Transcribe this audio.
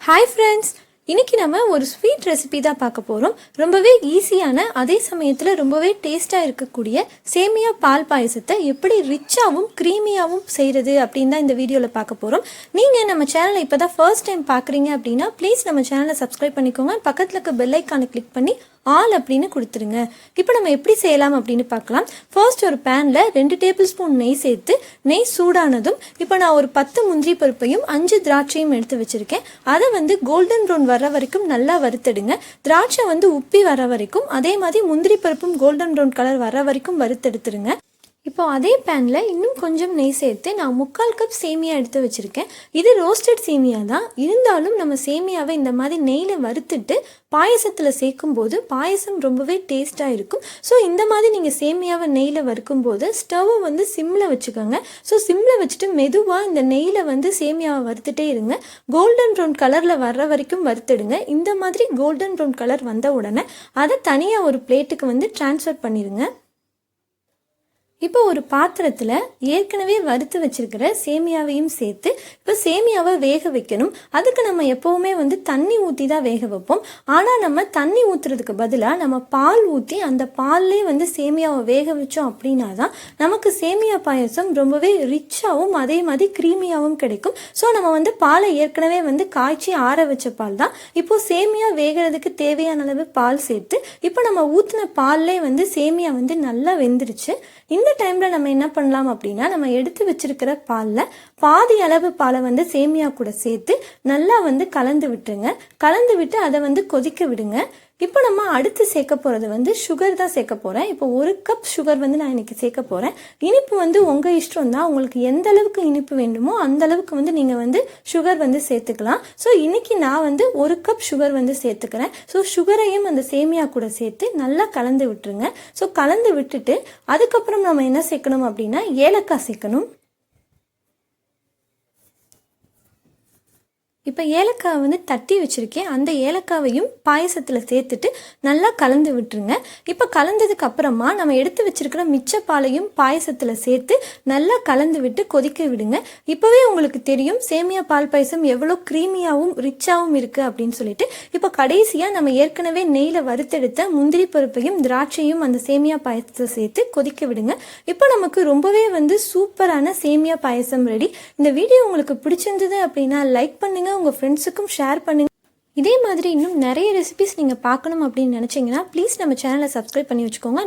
Hi friends, இன்றைக்கி நம்ம ஒரு ஸ்வீட் ரெசிபி தான் பார்க்க போகிறோம். ரொம்பவே ஈஸியான அதே சமயத்தில் ரொம்பவே டேஸ்ட்டாக இருக்கக்கூடிய சேமியா பால் பாயசத்தை எப்படி ரிச்சாகவும் க்ரீமியாகவும் செய்கிறது அப்படின்னு தான் இந்த வீடியோவில் பார்க்க போகிறோம். நீங்கள் நம்ம சேனலை இப்போ தான் ஃபர்ஸ்ட் டைம் பார்க்குறீங்க அப்படின்னா ப்ளீஸ் நம்ம சேனலை சப்ஸ்கிரைப் பண்ணிக்கோங்க. பக்கத்தில் இருக்க பெல் ஐக்கானை கிளிக் பண்ணி ஆல் அப்படின்னு கொடுத்துருங்க. இப்போ நம்ம எப்படி செய்யலாம் அப்படின்னு பார்க்கலாம். ஃபர்ஸ்ட் ஒரு பேனில் 2 டேபிள் ஸ்பூன் நெய் சேர்த்து நெய் சூடானதும் இப்போ நான் ஒரு 10 முந்திரி பருப்பையும் 5 திராட்சையும் எடுத்து வச்சுருக்கேன். அதை கோல்டன் ப்ரௌன் வர வரைக்கும் நல்லா வறுத்தெடுங்க. திராட்சை உப்பி வர வரைக்கும், அதே மாதிரி முந்திரி பருப்பும் கோல்டன் ப்ரௌன் கலர் வர வரைக்கும் வறுத்தெடுத்துருங்க. இப்போ அதே பேனில் இன்னும் கொஞ்சம் நெய் சேர்த்து நான் 3/4 கப் சேமியா எடுத்து வச்சுருக்கேன். இது ரோஸ்டட் சேமியா தான், இருந்தாலும் நம்ம சேமியாவை இந்த மாதிரி நெய்யில் வறுத்துட்டு பாயசத்தில் சேர்க்கும்போது பாயசம் ரொம்பவே டேஸ்ட்டாக இருக்கும். ஸோ இந்த மாதிரி நீங்கள் சேமியாவை நெய்யில் வறுக்கும்போது ஸ்டவ்வை சிம்மில் வச்சுக்கோங்க. ஸோ சிம்மில் வச்சுட்டு மெதுவாக இந்த நெய்யில் சேமியாவை வறுத்துட்டே இருங்க. கோல்டன் ப்ரௌன் கலரில் வர்ற வரைக்கும் வறுத்துடுங்க. இந்த மாதிரி கோல்டன் ப்ரௌன் கலர் வந்த உடனே அதை தனியாக ஒரு பிளேட்டுக்கு ட்ரான்ஸ்ஃபர் பண்ணிடுங்க. இப்போ ஒரு பாத்திரத்தில் ஏற்கனவே வறுத்து வச்சிருக்கிற சேமியாவையும் சேர்த்து இப்போ சேமியாவை வேக வைக்கணும். அதுக்கு நம்ம எப்போவுமே தண்ணி ஊற்றி தான் வேக வைப்போம். ஆனால் நம்ம தண்ணி ஊற்றுறதுக்கு பதிலாக நம்ம பால் ஊற்றி அந்த பால்லே சேமியாவை வேக வச்சோம் அப்படின்னா தான் நமக்கு சேமியா பாயசம் ரொம்பவே ரிச்சாகவும் அதே மாதிரி க்ரீமியாகவும் கிடைக்கும். ஸோ நம்ம பாலை ஏற்கனவே காய்ச்சி ஆற வச்ச பால் தான். இப்போ சேமியா வேகிறதுக்கு தேவையான அளவு பால் சேர்த்து இப்போ நம்ம ஊற்றின பால்லே சேமியா நல்லா வெந்துருச்சு. இந்த டைமில் நம்ம என்ன பண்ணலாம் அப்படின்னா, நம்ம எடுத்து வச்சிருக்கிற பாலில் பாதி அளவு பாலை சேமியா கூட சேர்த்து நல்லா கலந்து விட்டுருங்க. கலந்து விட்டு அதை கொதிக்க விடுங்க. இப்போ நம்ம அடுத்து சேர்க்க போகிறது சுகர் தான் சேர்க்க போகிறேன். இப்போ 1 கப் சுகர் நான் இன்னைக்கு சேர்க்க போகிறேன். இனிப்பு உங்கள் இஷ்டம் தான். உங்களுக்கு எந்த அளவுக்கு இனிப்பு வேண்டுமோ அந்த அளவுக்கு நீங்கள் சுகர் சேர்த்துக்கலாம். ஸோ இன்னைக்கு நான் 1 கப் சுகர் சேர்த்துக்கிறேன். ஸோ சுகரையும் அந்த சேமியா கூட சேர்த்து நல்லா கலந்து விட்டுருங்க. ஸோ கலந்து விட்டுட்டு அதுக்கப்புறம் நம்ம என்ன சேர்க்கணும் அப்படின்னா ஏலக்காய் சேர்க்கணும். இப்போ ஏலக்காய் தட்டி வச்சுருக்கேன். அந்த ஏலக்காவையும் பாயசத்தில் சேர்த்துட்டு நல்லா கலந்து விட்டுருங்க. இப்போ கலந்ததுக்கு அப்புறமா நம்ம எடுத்து வச்சிருக்கிற மிச்ச பாலையும் பாயசத்தில் சேர்த்து நல்லா கலந்து விட்டு கொதிக்க விடுங்க. இப்போவே உங்களுக்கு தெரியும் சேமியா பால் பாயசம் எவ்வளோ க்ரீமியாகவும் ரிச்சாகவும் இருக்குது அப்படின்னு சொல்லிட்டு. இப்போ கடைசியாக நம்ம ஏற்கனவே நெய்யில் வறுத்தெடுத்த முந்திரி பருப்பையும் திராட்சையும் அந்த சேமியா பாயசத்தை சேர்த்து கொதிக்க விடுங்க. இப்போ நமக்கு ரொம்பவே சூப்பரான சேமியா பாயசம் ரெடி. இந்த வீடியோ உங்களுக்கு பிடிச்சிருந்தது அப்படின்னா லைக் பண்ணுங்க, உங்கள் ஃப்ரெண்ட்ஸுக்கும் ஷேர் பண்ணுங்க. இதே மாதிரி இன்னும் நிறைய ரெசிபிஸ் நீங்கள் பார்க்கணும் அப்படின்னு நினச்சிங்கன்னா ப்ளீஸ் நம்ம சேனலை சப்ஸ்கிரைப் பண்ணி வச்சுக்கோங்க.